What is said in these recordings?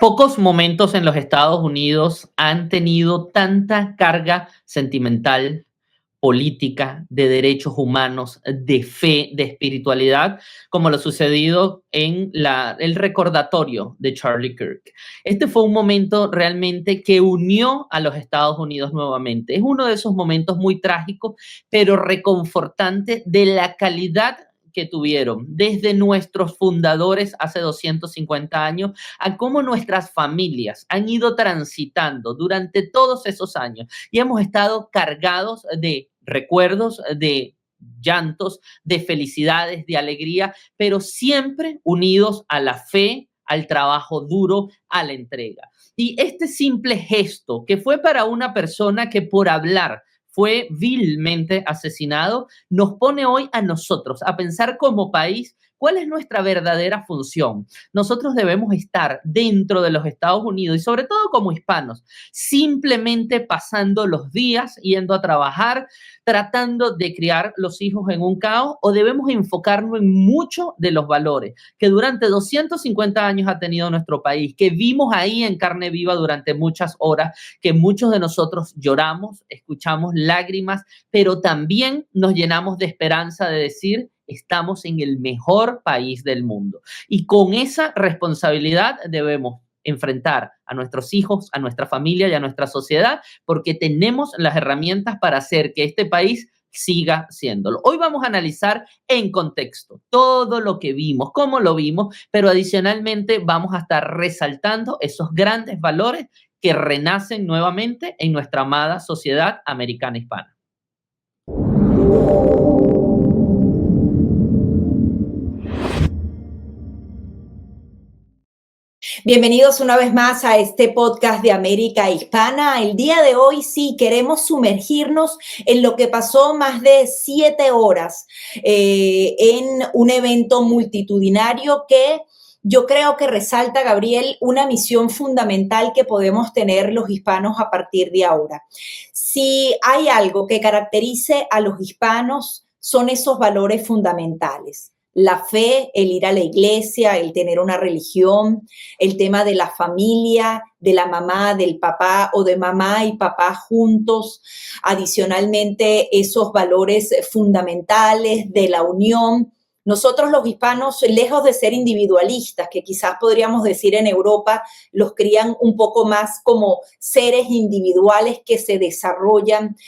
Pocos momentos en los Estados Unidos han tenido tanta carga sentimental, política, de derechos humanos, de fe, de espiritualidad, como lo sucedido en el recordatorio de Charlie Kirk. Este fue un momento realmente que unió a los Estados Unidos nuevamente. Es uno de esos momentos muy trágicos, pero reconfortante de la calidad que tuvieron desde nuestros fundadores hace 250 años a cómo nuestras familias han ido transitando durante todos esos años y hemos estado cargados de recuerdos, de llantos, de felicidades, de alegría, pero siempre unidos a la fe, al trabajo duro, a la entrega. Y este simple gesto que fue para una persona que por hablar fue vilmente asesinado, nos pone hoy a nosotros a pensar como país cuál es nuestra verdadera función. Nosotros debemos estar dentro de los Estados Unidos y sobre todo como hispanos, simplemente pasando los días, yendo a trabajar, tratando de criar los hijos en un caos, o debemos enfocarnos en muchos de los valores que durante 250 años ha tenido nuestro país, que vimos ahí en carne viva durante muchas horas, que muchos de nosotros lloramos, escuchamos lágrimas, pero también nos llenamos de esperanza de decir, estamos en el mejor país del mundo. Y con esa responsabilidad debemos enfrentar a nuestros hijos, a nuestra familia y a nuestra sociedad, porque tenemos las herramientas para hacer que este país siga siéndolo. Hoy vamos a analizar en contexto todo lo que vimos, cómo lo vimos, pero adicionalmente vamos a estar resaltando esos grandes valores que renacen nuevamente en nuestra amada sociedad americana hispana. Bienvenidos una vez más a este podcast de América Hispana. El día de hoy sí queremos sumergirnos en lo que pasó más de 7 horas en un evento multitudinario que yo creo que resalta, Gabriel, una misión fundamental que podemos tener los hispanos a partir de ahora. Si hay algo que caracterice a los hispanos, son esos valores fundamentales. La fe, el ir a la iglesia, el tener una religión, el tema de la familia, de la mamá, del papá o de mamá y papá juntos. Adicionalmente, esos valores fundamentales de la unión. Nosotros los hispanos, lejos de ser individualistas, que quizás podríamos decir en Europa, los crían un poco más como seres individuales que se desarrollan.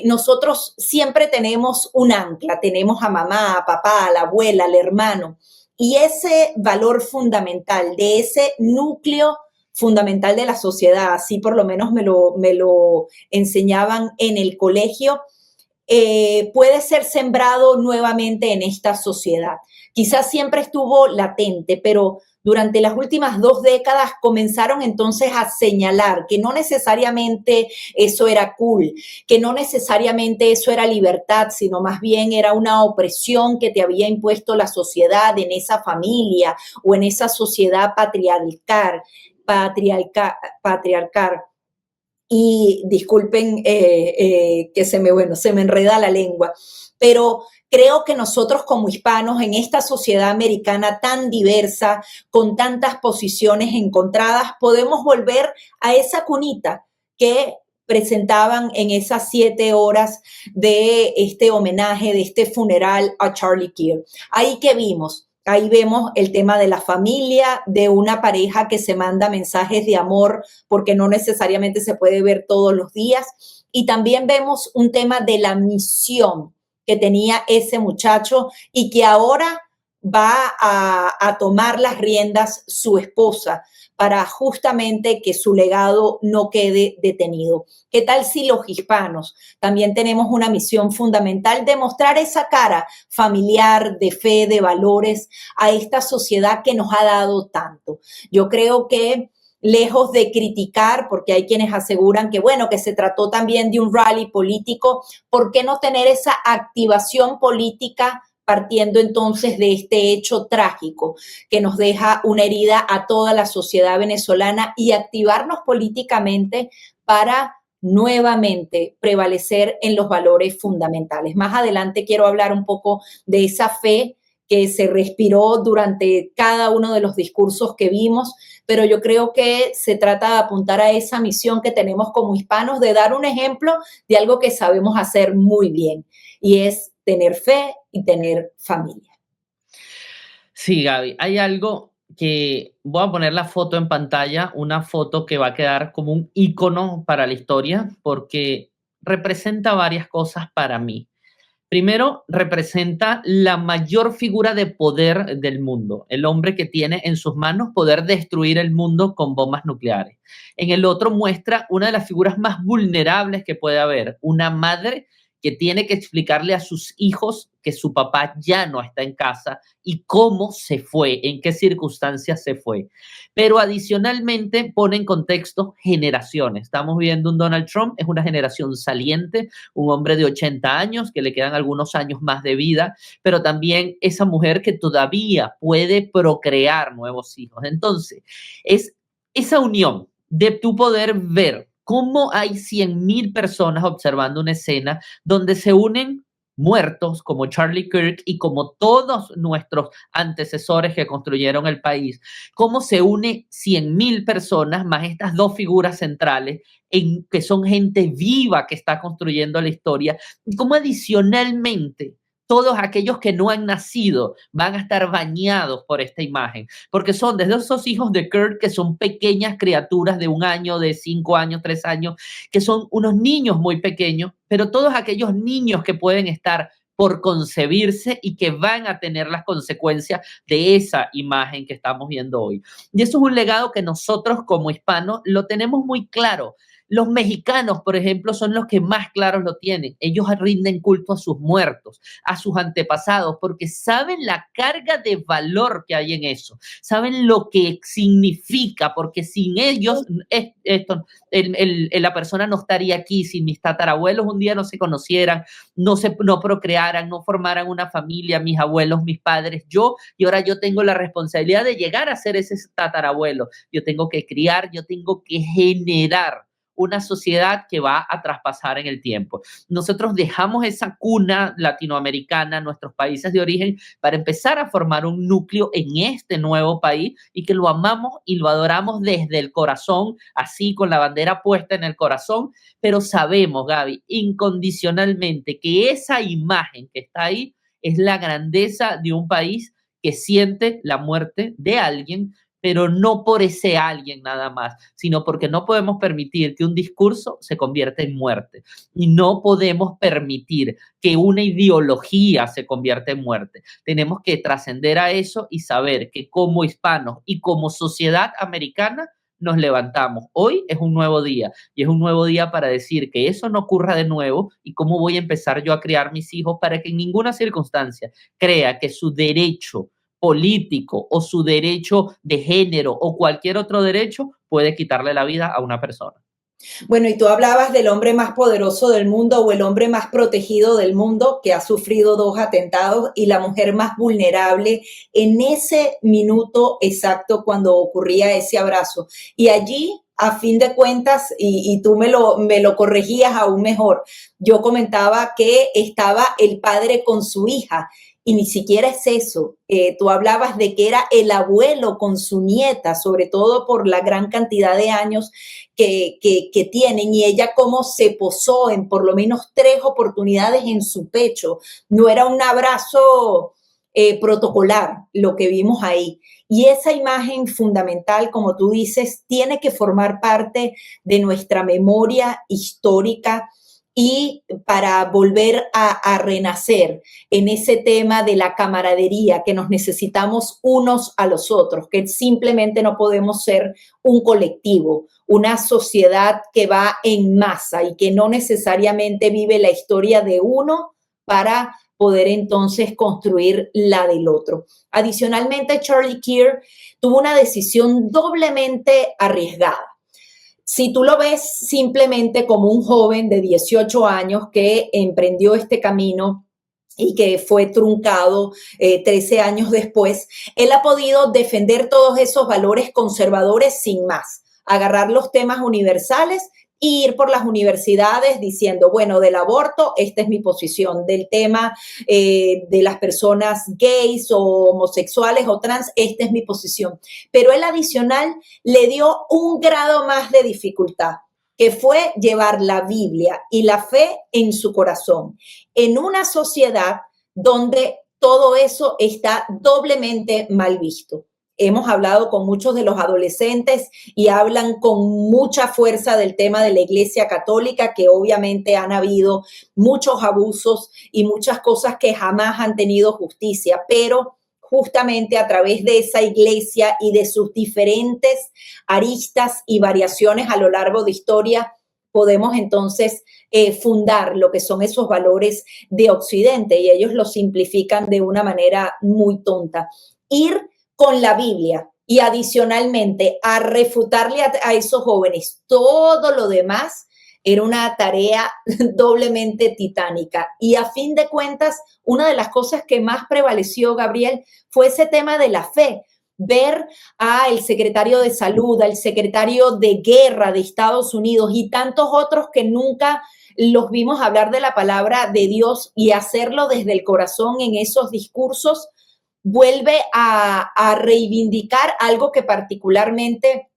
Nosotros siempre tenemos un ancla, tenemos a mamá, a papá, a la abuela, al hermano. Y ese valor fundamental de ese núcleo fundamental de la sociedad, así por lo menos me lo enseñaban en el colegio, puede ser sembrado nuevamente en esta sociedad. Quizás siempre estuvo latente, pero durante las últimas 2 décadas comenzaron entonces a señalar que no necesariamente eso era cool, que no necesariamente eso era libertad, sino más bien era una opresión que te había impuesto la sociedad en esa familia o en esa sociedad patriarcal. Y disculpen que se me enreda la lengua, pero creo que nosotros como hispanos en esta sociedad americana tan diversa, con tantas posiciones encontradas, podemos volver a esa cunita que presentaban en esas 7 horas de este homenaje, de este funeral a Charlie Kirk. Ahí que vimos. Ahí vemos el tema de la familia, de una pareja que se manda mensajes de amor porque no necesariamente se puede ver todos los días. Y también vemos un tema de la misión que tenía ese muchacho y que ahora va a tomar las riendas su esposa para justamente que su legado no quede detenido. ¿Qué tal si los hispanos también tenemos una misión fundamental de mostrar esa cara familiar, de fe, de valores a esta sociedad que nos ha dado tanto? Yo creo que lejos de criticar, porque hay quienes aseguran que, bueno, que se trató también de un rally político, ¿por qué no tener esa activación política partiendo entonces de este hecho trágico que nos deja una herida a toda la sociedad venezolana y activarnos políticamente para nuevamente prevalecer en los valores fundamentales? Más adelante quiero hablar un poco de esa fe que se respiró durante cada uno de los discursos que vimos, pero yo creo que se trata de apuntar a esa misión que tenemos como hispanos, de dar un ejemplo de algo que sabemos hacer muy bien, y es tener fe y tener familia. Sí, Gaby, hay algo que voy a poner la foto en pantalla, una foto que va a quedar como un icono para la historia porque representa varias cosas para mí. Primero, representa la mayor figura de poder del mundo, el hombre que tiene en sus manos poder destruir el mundo con bombas nucleares. En el otro muestra una de las figuras más vulnerables que puede haber, una madre que tiene que explicarle a sus hijos que su papá ya no está en casa y cómo se fue, en qué circunstancias se fue. Pero adicionalmente pone en contexto generaciones. Estamos viendo un Donald Trump, es una generación saliente, un hombre de 80 años que le quedan algunos años más de vida, pero también esa mujer que todavía puede procrear nuevos hijos. Entonces, es esa unión de tu poder ver cómo hay 100,000 personas observando una escena donde se unen muertos como Charlie Kirk y como todos nuestros antecesores que construyeron el país, cómo se une 100,000 personas más estas dos figuras centrales que son gente viva que está construyendo la historia, y cómo adicionalmente todos aquellos que no han nacido van a estar bañados por esta imagen, porque son desde esos hijos de Kurt que son pequeñas criaturas de 1 año, de 5 años, 3 años, que son unos niños muy pequeños, pero todos aquellos niños que pueden estar por concebirse y que van a tener las consecuencias de esa imagen que estamos viendo hoy. Y eso es un legado que nosotros como hispanos lo tenemos muy claro. Los mexicanos, por ejemplo, son los que más claros lo tienen. Ellos rinden culto a sus muertos, a sus antepasados, porque saben la carga de valor que hay en eso, saben lo que significa, porque sin ellos la persona no estaría aquí, si mis tatarabuelos un día no se conocieran, no procrearan, no formaran una familia, mis abuelos, mis padres, yo, y ahora yo tengo la responsabilidad de llegar a ser ese tatarabuelo. Yo tengo que criar, yo tengo que generar una sociedad que va a traspasar en el tiempo. Nosotros dejamos esa cuna latinoamericana, nuestros países de origen, para empezar a formar un núcleo en este nuevo país y que lo amamos y lo adoramos desde el corazón, así con la bandera puesta en el corazón, pero sabemos, Gaby, incondicionalmente que esa imagen que está ahí es la grandeza de un país que siente la muerte de alguien, pero no por ese alguien nada más, sino porque no podemos permitir que un discurso se convierta en muerte. Y no podemos permitir que una ideología se convierta en muerte. Tenemos que trascender a eso y saber que como hispanos y como sociedad americana nos levantamos. Hoy es un nuevo día y es un nuevo día para decir que eso no ocurra de nuevo y cómo voy a empezar yo a criar mis hijos para que en ninguna circunstancia crea que su derecho político o su derecho de género o cualquier otro derecho puede quitarle la vida a una persona. Bueno, y tú hablabas del hombre más poderoso del mundo o el hombre más protegido del mundo que ha sufrido 2 atentados y la mujer más vulnerable en ese minuto exacto cuando ocurría ese abrazo. Y allí, a fin de cuentas, y tú me lo corregías aún mejor, yo comentaba que estaba el padre con su hija. Y ni siquiera es eso. Tú hablabas de que era el abuelo con su nieta, sobre todo por la gran cantidad de años que tienen, y ella cómo se posó en por lo menos 3 oportunidades en su pecho. No era un abrazo protocolar lo que vimos ahí. Y esa imagen fundamental, como tú dices, tiene que formar parte de nuestra memoria histórica y para volver a renacer en ese tema de la camaradería, que nos necesitamos unos a los otros, que simplemente no podemos ser un colectivo, una sociedad que va en masa y que no necesariamente vive la historia de uno para poder entonces construir la del otro. Adicionalmente, Charlie Kirk tuvo una decisión doblemente arriesgada. Si tú lo ves simplemente como un joven de 18 años que emprendió este camino y que fue truncado 13 años después, él ha podido defender todos esos valores conservadores sin más, agarrar los temas universales ir por las universidades diciendo, bueno, del aborto, esta es mi posición, del tema de las personas gays o homosexuales o trans, esta es mi posición. Pero él adicional le dio un grado más de dificultad, que fue llevar la Biblia y la fe en su corazón, en una sociedad donde todo eso está doblemente mal visto. Hemos hablado con muchos de los adolescentes y hablan con mucha fuerza del tema de la Iglesia Católica, que obviamente han habido muchos abusos y muchas cosas que jamás han tenido justicia, pero justamente a través de esa iglesia y de sus diferentes aristas y variaciones a lo largo de historia, podemos entonces fundar lo que son esos valores de Occidente, y ellos lo simplifican de una manera muy tonta. Ir con la Biblia y adicionalmente a refutarle a esos jóvenes todo lo demás era una tarea doblemente titánica. Y a fin de cuentas, una de las cosas que más prevaleció, Gabriel, fue ese tema de la fe. Ver al secretario de Salud, al secretario de Guerra de Estados Unidos y tantos otros que nunca los vimos hablar de la palabra de Dios y hacerlo desde el corazón en esos discursos, vuelve a reivindicar algo que particularmente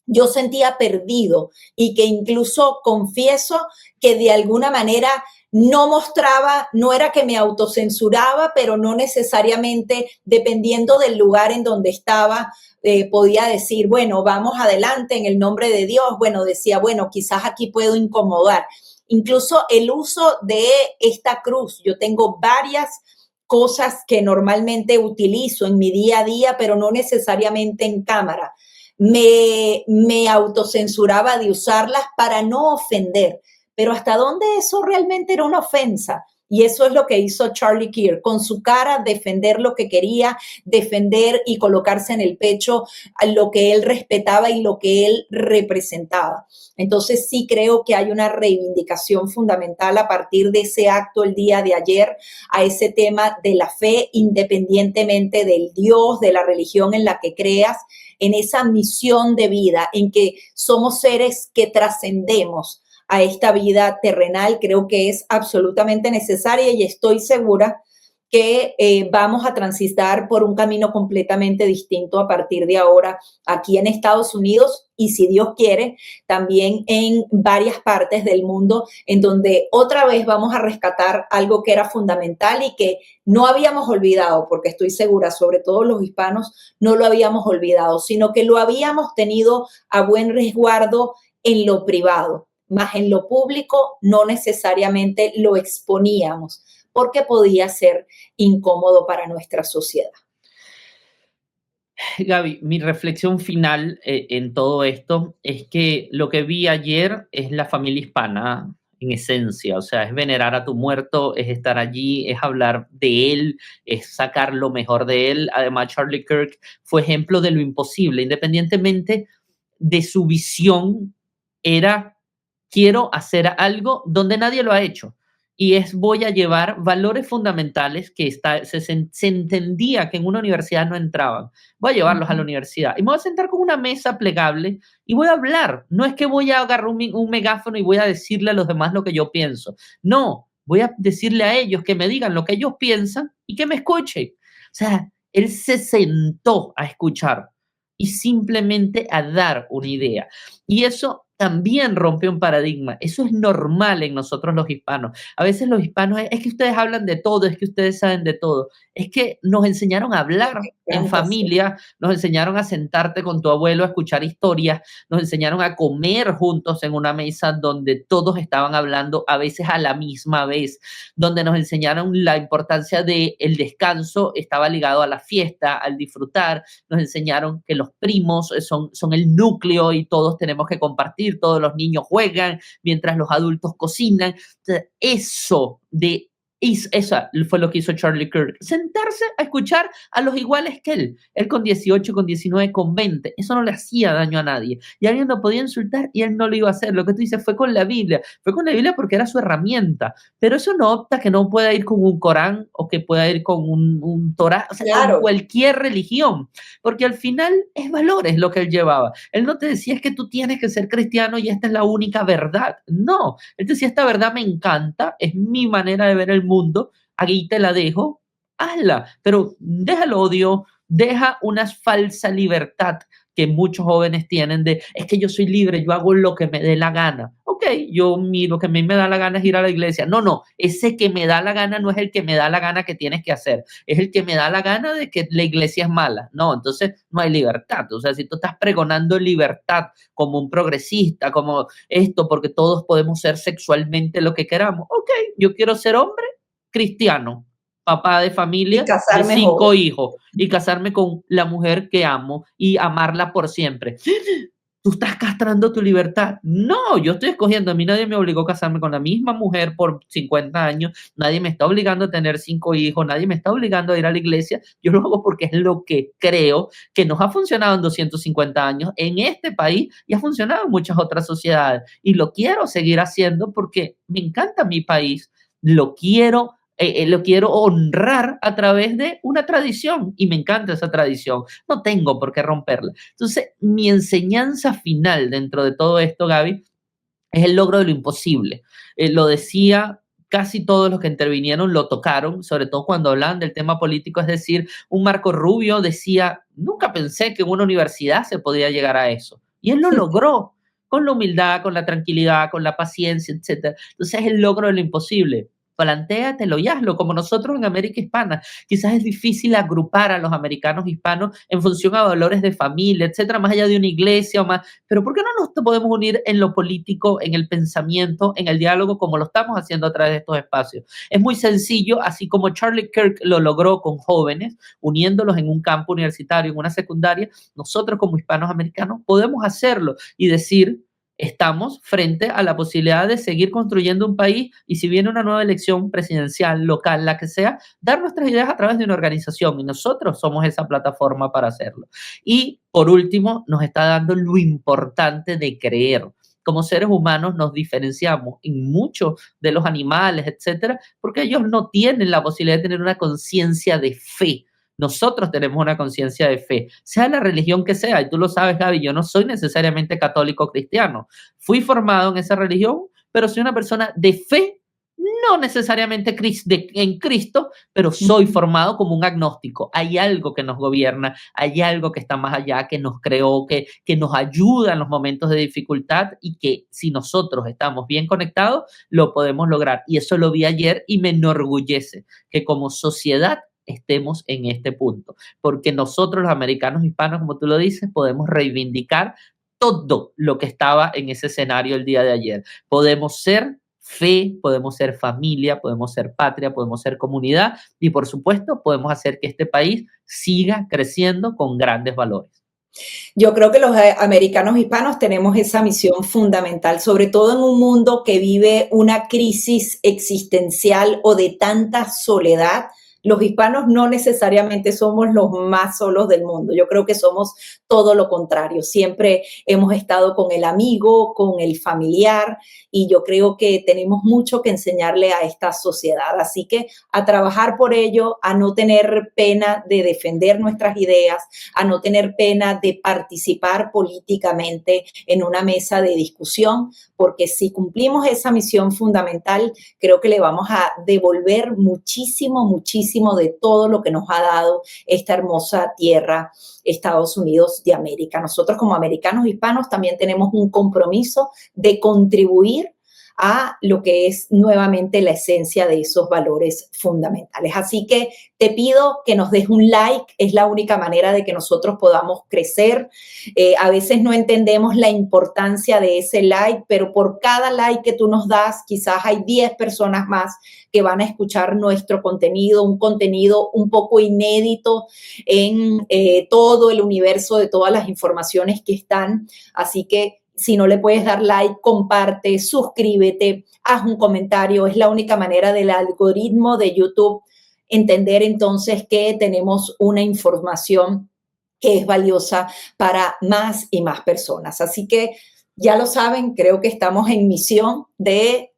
yo sentía perdido y que incluso confieso que de alguna manera no mostraba, no era que me autocensuraba, pero no necesariamente, dependiendo del lugar en donde estaba, podía decir, bueno, vamos adelante en el nombre de Dios. Bueno, decía, bueno, quizás aquí puedo incomodar. Incluso el uso de esta cruz, yo tengo varias cosas que normalmente utilizo en mi día a día, pero no necesariamente en cámara. Me autocensuraba de usarlas para no ofender, pero ¿hasta dónde eso realmente era una ofensa? Y eso es lo que hizo Charlie Kirk, con su cara defender lo que quería, defender y colocarse en el pecho a lo que él respetaba y lo que él representaba. Entonces sí creo que hay una reivindicación fundamental a partir de ese acto el día de ayer a ese tema de la fe, independientemente del Dios, de la religión en la que creas, en esa misión de vida, en que somos seres que trascendemos a esta vida terrenal. Creo que es absolutamente necesaria y estoy segura que vamos a transitar por un camino completamente distinto a partir de ahora aquí en Estados Unidos y, si Dios quiere, también en varias partes del mundo, en donde otra vez vamos a rescatar algo que era fundamental y que no habíamos olvidado, porque estoy segura, sobre todo los hispanos, no lo habíamos olvidado, sino que lo habíamos tenido a buen resguardo en lo privado, más en lo público no necesariamente lo exponíamos, porque podía ser incómodo para nuestra sociedad. Gaby, mi reflexión final en todo esto es que lo que vi ayer es la familia hispana en esencia, o sea, es venerar a tu muerto, es estar allí, es hablar de él, es sacar lo mejor de él. Además, Charlie Kirk fue ejemplo de lo imposible, independientemente de su visión, era quiero hacer algo donde nadie lo ha hecho. Y es voy a llevar valores fundamentales que se entendía que en una universidad no entraban. Voy a llevarlos a la universidad. Y me voy a sentar con una mesa plegable y voy a hablar. No es que voy a agarrar un megáfono y voy a decirle a los demás lo que yo pienso. No, voy a decirle a ellos que me digan lo que ellos piensan y que me escuchen. O sea, él se sentó a escuchar y simplemente a dar una idea. Y eso también rompe un paradigma. Eso es normal en nosotros los hispanos. A veces los hispanos es que ustedes hablan de todo, es que ustedes saben de todo. Es que nos enseñaron a hablar en familia, nos enseñaron a sentarte con tu abuelo a escuchar historias, nos enseñaron a comer juntos en una mesa donde todos estaban hablando a veces a la misma vez, donde nos enseñaron la importancia del descanso, estaba ligado a la fiesta, al disfrutar, nos enseñaron que los primos son el núcleo y todos tenemos que compartir, todos los niños juegan mientras los adultos cocinan. Entonces, eso de Y eso fue lo que hizo Charlie Kirk. Sentarse a escuchar a los iguales que él. Él con 18, con 19, con 20. Eso no le hacía daño a nadie. Y alguien lo podía insultar y él no lo iba a hacer. Lo que tú dices fue con la Biblia. Fue con la Biblia porque era su herramienta. Pero eso no opta que no pueda ir con un Corán o que pueda ir con un Torá. O sea, Claro. con cualquier religión. Porque al final es valores lo que él llevaba. Él no te decía es que tú tienes que ser cristiano y esta es la única verdad. No. Él te decía esta verdad me encanta. Es mi manera de ver el mundo, aquí te la dejo, hazla, pero deja el odio, deja una falsa libertad que muchos jóvenes tienen de, es que yo soy libre, yo hago lo que me dé la gana. Ok, lo que a mí me da la gana es ir a la iglesia. No, ese que me da la gana no es el que me da la gana que tienes que hacer, es el que me da la gana de que la iglesia es mala. No, entonces no hay libertad. O sea, si tú estás pregonando libertad como un progresista, como esto, porque todos podemos ser sexualmente lo que queramos. Ok, yo quiero ser hombre cristiano, papá de familia de 5 hijos y casarme con la mujer que amo y amarla por siempre. Tú estás castrando tu libertad. No, yo estoy escogiendo. A mí nadie me obligó a casarme con la misma mujer por 50 años. Nadie me está obligando a tener 5 hijos. Nadie me está obligando a ir a la iglesia. Yo lo hago porque es lo que creo que nos ha funcionado en 250 años en este país y ha funcionado en muchas otras sociedades. Y lo quiero seguir haciendo porque me encanta mi país. Lo quiero honrar a través de una tradición y me encanta esa tradición. No tengo por qué romperla. Entonces, mi enseñanza final dentro de todo esto, Gaby, es el logro de lo imposible. Lo decía, casi todos los que intervinieron lo tocaron, sobre todo cuando hablaban del tema político, es decir, un Marco Rubio decía, nunca pensé que en una universidad se podía llegar a eso. Y él lo logró con la humildad, con la tranquilidad, con la paciencia, etc. Entonces, es el logro de lo imposible. Plantéatelo y hazlo, como nosotros en América Hispana. Quizás es difícil agrupar a los americanos hispanos en función a valores de familia, etcétera, más allá de una iglesia o más. Pero ¿por qué no nos podemos unir en lo político, en el pensamiento, en el diálogo, como lo estamos haciendo a través de estos espacios? Es muy sencillo, así como Charlie Kirk lo logró con jóvenes, uniéndolos en un campo universitario, en una secundaria, nosotros como hispanos americanos podemos hacerlo y decir, estamos frente a la posibilidad de seguir construyendo un país y si viene una nueva elección presidencial, local, la que sea, dar nuestras ideas a través de una organización y nosotros somos esa plataforma para hacerlo. Y por último, nos está dando lo importante de creer. Como seres humanos nos diferenciamos en muchos de los animales, etcétera, porque ellos no tienen la posibilidad de tener una conciencia de fe. Nosotros tenemos una conciencia de fe, sea la religión que sea, y tú lo sabes, Gaby, yo no soy necesariamente católico o cristiano. Fui formado en esa religión, pero soy una persona de fe, no necesariamente en Cristo, pero soy formado como un agnóstico. Hay algo que nos gobierna, hay algo que está más allá, que nos creó, que nos ayuda en los momentos de dificultad y que si nosotros estamos bien conectados, lo podemos lograr. Y eso lo vi ayer y me enorgullece que como sociedad estemos en este punto, porque nosotros los americanos hispanos, como tú lo dices, podemos reivindicar todo lo que estaba en ese escenario el día de ayer. Podemos ser fe, podemos ser familia, podemos ser patria, podemos ser comunidad y por supuesto podemos hacer que este país siga creciendo con grandes valores. Yo creo que los americanos hispanos tenemos esa misión fundamental, sobre todo en un mundo que vive una crisis existencial o de tanta soledad. Los hispanos no necesariamente somos los más solos del mundo. Yo creo que somos todo lo contrario. Siempre hemos estado con el amigo, con el familiar, y yo creo que tenemos mucho que enseñarle a esta sociedad. Así que a trabajar por ello, a no tener pena de defender nuestras ideas, a no tener pena de participar políticamente en una mesa de discusión, porque si cumplimos esa misión fundamental, creo que le vamos a devolver muchísimo de todo lo que nos ha dado esta hermosa tierra, Estados Unidos de América. Nosotros como americanos hispanos también tenemos un compromiso de contribuir a lo que es nuevamente la esencia de esos valores fundamentales. Así que te pido que nos des un like, es la única manera de que nosotros podamos crecer. A veces no entendemos la importancia de ese like, pero por cada like que tú nos das, quizás hay 10 personas más que van a escuchar nuestro contenido, un contenido un poco inédito en todo el universo de todas las informaciones que están. Así que Si no le puedes dar like, comparte, suscríbete, haz un comentario. Es la única manera del algoritmo de YouTube entender entonces que tenemos una información que es valiosa para más y más personas. Así que ya lo saben, creo que estamos en misión de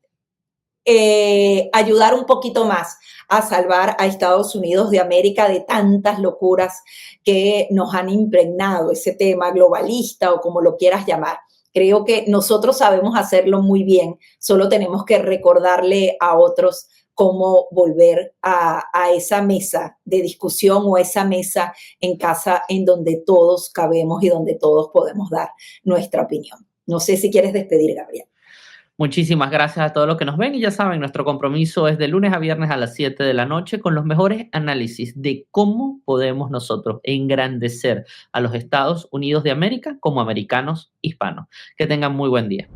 ayudar un poquito más a salvar a Estados Unidos de América de tantas locuras que nos han impregnado ese tema globalista o como lo quieras llamar. Creo que nosotros sabemos hacerlo muy bien, solo tenemos que recordarle a otros cómo volver a esa mesa de discusión o esa mesa en casa en donde todos cabemos y donde todos podemos dar nuestra opinión. No sé si quieres despedir, Gabriel. Muchísimas gracias a todos los que nos ven y ya saben, nuestro compromiso es de lunes a viernes a las 7 de la noche con los mejores análisis de cómo podemos nosotros engrandecer a los Estados Unidos de América como americanos hispanos. Que tengan muy buen día.